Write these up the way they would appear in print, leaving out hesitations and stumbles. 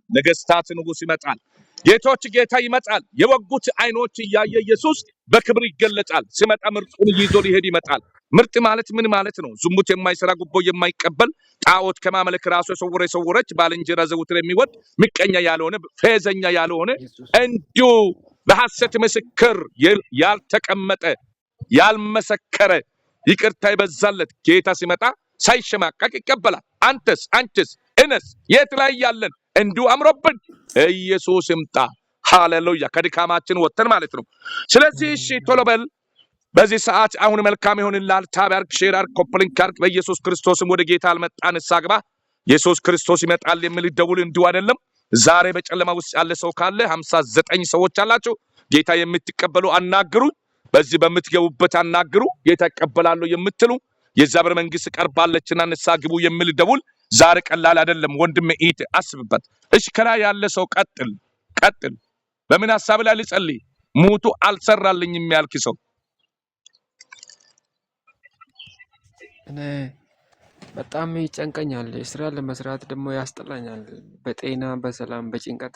ነገስታት ንጉስ ይመጣል። ጌቶች ጌታ ይመጣል። የወጉት አይኖች እያየ ኢየሱስ በክብር ይገለጣል። ሲመጣ ምርጡን ይዞ ሊሄድ ይመጣል። ምርጥ ማለት ምን ማለት ነው? ዝሙት የማይሰራ ጉቦ የማይቀበል ጣዖት ከማምለክ ራሱ የሰወረች ባልንጀራ ዘውትር የሚወድ ምቀኛ ያልሆነ ፌዘኛ ያልሆነ እንዲሁ በሐሰት ምስክር ያልተቀመጠ ያልመሰከረ ይቅርታ ይበዛለት ጌታ ሲመጣ ሳይሸማቀቅ ይቀበላል። አንተስ እነስ የት ላይ ያለን እንዲሁ አምሮብን ኢየሱስ ይምጣ። ሃሌሉያ። ከድካማችን ወጥተን ማለት ነው። ስለዚህ እሺ ቶሎ በል በዚህ ሰዓት አሁን መልካም ይሁንልሃል። ታብ አድርግ፣ ሼር አድርግ፣ ኮፕሊንክ አድርግ። በኢየሱስ ክርስቶስም ወደ ጌታ አልመጣን ሳግባ ኢየሱስ ክርስቶስ ይመጣል የሚል ደውል እንዲሁ አይደለም። ዛሬ በጨለማ ውስጥ ያለ ሰው ካለ 59 ሰዎች አላችሁ። ጌታ የምትቀበሉ አናግሩ። በዚህ በምትገቡበት አናግሩ። ጌታ ይቀበላሉ የምትሉ የእግዚአብሔር መንግስት ቀርባለችና ንስሐ ግቡ የሚል ደውል ዛሬ ቀላል አይደለም። ወንድም ኢት አስብበት። እሺ ከላይ ያለ ሰው ቀጥል። በምን ሐሳብ ላይ ልጸልይ? ሙቱ አልሰራልኝም ያልክ ሰው እኔ በጣም ይጨንቀኛል። ስራ ለመስራት ደግሞ ያስጠላኛል። በጤና በሰላም በጭንቀት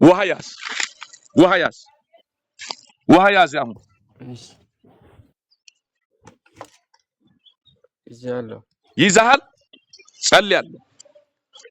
ውሃ ያዝ አሁን ይዛሃል። ጸልያለሁ።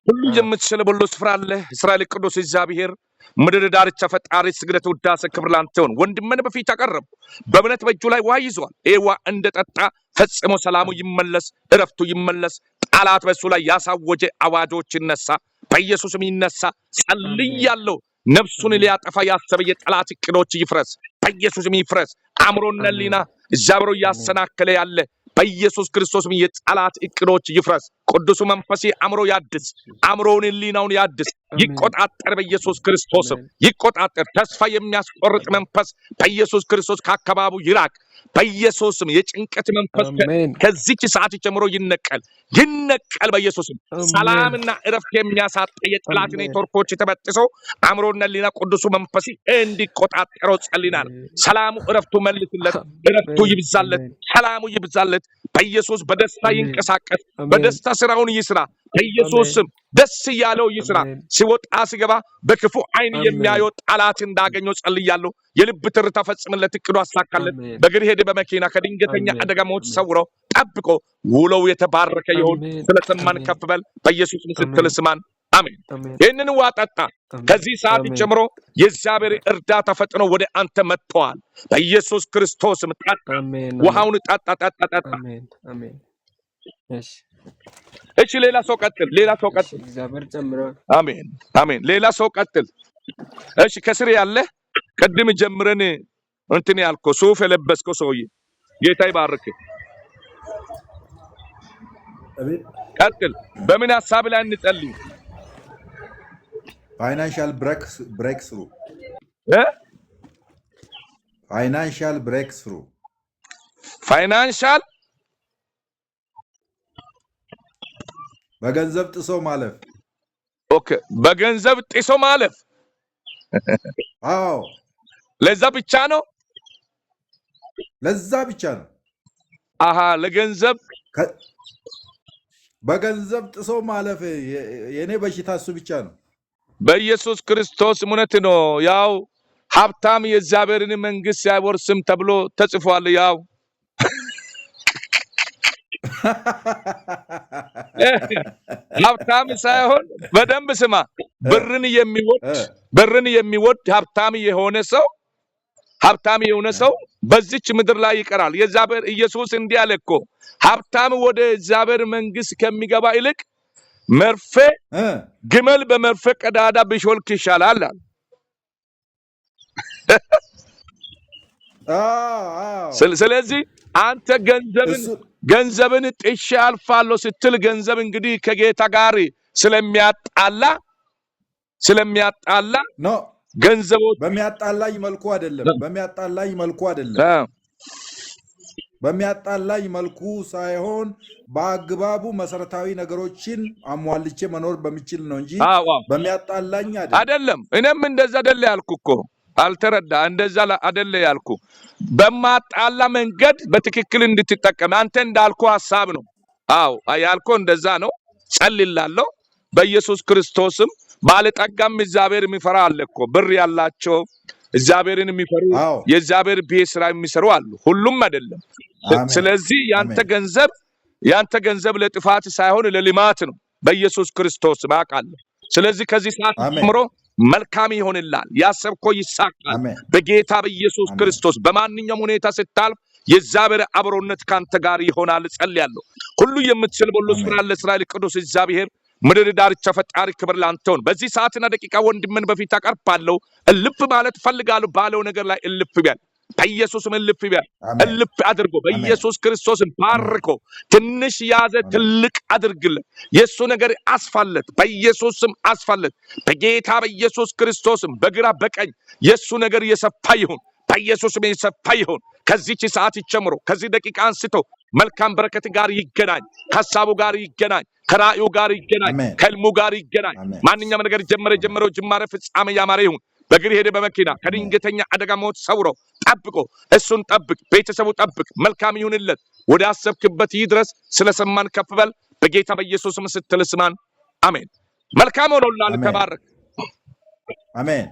ሁሉ የምትችል ሁሉ ስፍራ አለ። እስራኤል ቅዱስ እግዚአብሔር ምድር ዳርቻ ፈጣሪ ስግደት ውዳሴ ክብር ላንተ ይሁን። ወንድምን በፊት አቀረቡ። በእምነት በእጁ ላይ ውሃ ይዟል። ይህ ውሃ እንደጠጣ ፈጽሞ ሰላሙ ይመለስ፣ እረፍቱ ይመለስ። ጠላት በሱ ላይ ያሳወጀ አዋጆች ይነሳ፣ በኢየሱስም ይነሳ። ጸልያለሁ። ነፍሱን ሊያጠፋ ያሰበ የጠላት እቅዶች ይፍረስ፣ በኢየሱስም ይፍረስ። አእምሮና ሕሊና እግዚአብሔር ያሰናከለ ያለ በኢየሱስ ክርስቶስም የጠላት እቅዶች ይፍረስ። ቅዱሱ መንፈስ አእምሮ ያድስ፣ አእምሮውን ሕሊናውን ያድስ፣ ይቆጣጠር። በኢየሱስ ክርስቶስም ይቆጣጠር። ተስፋ የሚያስቆርጥ መንፈስ በኢየሱስ ክርስቶስ ከአካባቢው ይራቅ። በኢየሱስም የጭንቀት መንፈስ ከዚች ሰዓት ጀምሮ ይነቀል። በኢየሱስም ሰላምና እረፍት የሚያሳጣ የጠላት ኔትወርኮች ተበጥሰው አእምሮና ሕሊና ቅዱሱ መንፈስ እንዲቆጣጠረው ጸልይናል። ሰላሙ እረፍቱ መልስለት፣ እረፍቱ ይብዛለት፣ ሰላሙ ይብዛለት። በኢየሱስ በደስታ ይንቀሳቀስ፣ በደስታ ስራውን ይስራ። በኢየሱስም ደስ ያለው ይስራ። ሲወጣ ሲገባ በክፉ አይን የሚያየው ጠላት እንዳገኘው ጸልያለሁ። የልብ ትርታ ፈጽምለት፣ እቅዱ አሳካለት። በእግር ሄደ በመኪና ከድንገተኛ አደጋ ሞት ሰውረው ጠብቆ ውለው የተባረከ ይሁን። ስለሰማን ከፍ በል። በኢየሱስ ስትል ስማን። አሜን። ይህንን ውሃ ጠጣ። ከዚህ ሰዓት ጀምሮ የእግዚአብሔር እርዳታ ፈጥኖ ወደ አንተ መጥተዋል። በኢየሱስ ክርስቶስም ጠጣ። ውሃውን ጠጣ። እሺ ሌላ ሰው ቀጥል። አሜን። ሌላ ሰው ቀጥል። እሺ ከስር ያለ ቅድም ጀምረን እንትን ያልከው ሱፍ የለበስከው ሰውዬ ጌታ ይባርክ። ቀጥል። በምን ሐሳብ ላይ እንጸልይ? ፋይናንሻል ብሬክስሩ ፋይናንሻል በገንዘብ ጥሶ ማለፍ። ኦኬ፣ በገንዘብ ጥሶ ማለፍ። አዎ፣ ለዛ ብቻ ነው። አሃ፣ ለገንዘብ በገንዘብ ጥሶ ማለፍ የኔ በሽታ እሱ ብቻ ነው። በኢየሱስ ክርስቶስ እውነት ነው። ያው ሀብታም የእግዚአብሔርን መንግስት አይወርስም ተብሎ ተጽፏል። ያው ሀብታም ሳይሆን በደንብ ስማ። ብርን የሚወድ ሀብታም የሆነ ሰው በዚች ምድር ላይ ይቀራል። የእግዚአብሔር ኢየሱስ እንዲህ አለ እኮ ሀብታም ወደ እግዚአብሔር መንግስት ከሚገባ ይልቅ መርፌ ግመል በመርፌ ቀዳዳ ቢሾልክ ይሻላል። ስለዚህ አንተ ገንዘብን ጥሼ አልፋለሁ ስትል ገንዘብ እንግዲህ ከጌታ ጋር ስለሚያጣላ ገንዘቦች በሚያጣላኝ መልኩ ሳይሆን በአግባቡ መሰረታዊ ነገሮችን አሟልቼ መኖር በሚችል ነው እንጂ በሚያጣላኝ አይደለም። እኔም እንደዛ አይደለ ያልኩ እኮ አልተረዳ። እንደዛ አይደለ ያልኩ። በማጣላ መንገድ በትክክል እንድትጠቀም አንተ እንዳልኩ ሐሳብ ነው። ያልኩ እንደዛ ነው። ጸልይላለሁ በኢየሱስ ክርስቶስም ባለጠጋም እግዚአብሔር የሚፈራ አለ እኮ። ብር ያላቸው እግዚአብሔርን የሚፈሩ አዎ የእግዚአብሔር ቤት ስራ የሚሰሩ አሉ። ሁሉም አይደለም። አሜን ስለዚህ አሜን ያንተ ገንዘብ ለጥፋት ሳይሆን ለልማት ነው በኢየሱስ ክርስቶስ ማቃለሁ። ስለዚህ ከዚህ ሰዓት አሜን ጀምሮ መልካም ይሆንላል፣ ያሰብከው ይሳካል አሜን በጌታ በኢየሱስ አሜን ክርስቶስ። በማንኛውም ሁኔታ ስታልፍ የእግዚአብሔር አብሮነት ካንተ ጋር ይሆናል። ጸልያለሁ። ሁሉ የምትችል በሁሉ ስፍራ አሜን ለእስራኤል ቅዱስ እግዚአብሔር ምድር ዳርቻ ፈጣሪ ክብር ላንተ ይሁን። በዚህ ሰዓትና ደቂቃ ወንድምን በፊት አቀርባለሁ። እልፍ ማለት ፈልጋለሁ ባለው ነገር ላይ እልፍ ቢያል በኢየሱስም እልፍ ቢያል አሜን እልፍ አድርጎ አሜን በኢየሱስ ክርስቶስ አሜን ባርኮ ትንሽ ያዘ አሜን ትልቅ አድርግለት። የሱ ነገር አስፋለት፣ በኢየሱስም አስፋለት። በጌታ በኢየሱስ ክርስቶስም በግራ በቀኝ የሱ ነገር የሰፋ ይሁን፣ በኢየሱስም የሰፋ ይሁን። ከዚህች ሰዓት ይጨምሮ ከዚህ ደቂቃ አንስቶ መልካም በረከት ጋር ይገናኝ፣ ከሀሳቡ ጋር ይገናኝ፣ ከራእዩ ጋር ይገናኝ፣ አሜን ከህልሙ ጋር ይገናኝ። አሜን ማንኛውም ነገር ጀመረው ጅማሬ ፍጻሜ ያማረ ይሁን። በእግር ሄደ በመኪና አሜን ከድንገተኛ አደጋ ሞት ሰውሮ ጠብቆ እሱን ጠብቅ፣ ቤተሰቡ ጠብቅ። መልካም ይሁንለት፣ ወደ አሰብክበት ይድረስ። ስለሰማን ከፍ በል በጌታ በኢየሱስም ስትል ስማን። አሜን። መልካም ሆኖልሃል። አሜን ተባረክ። አሜን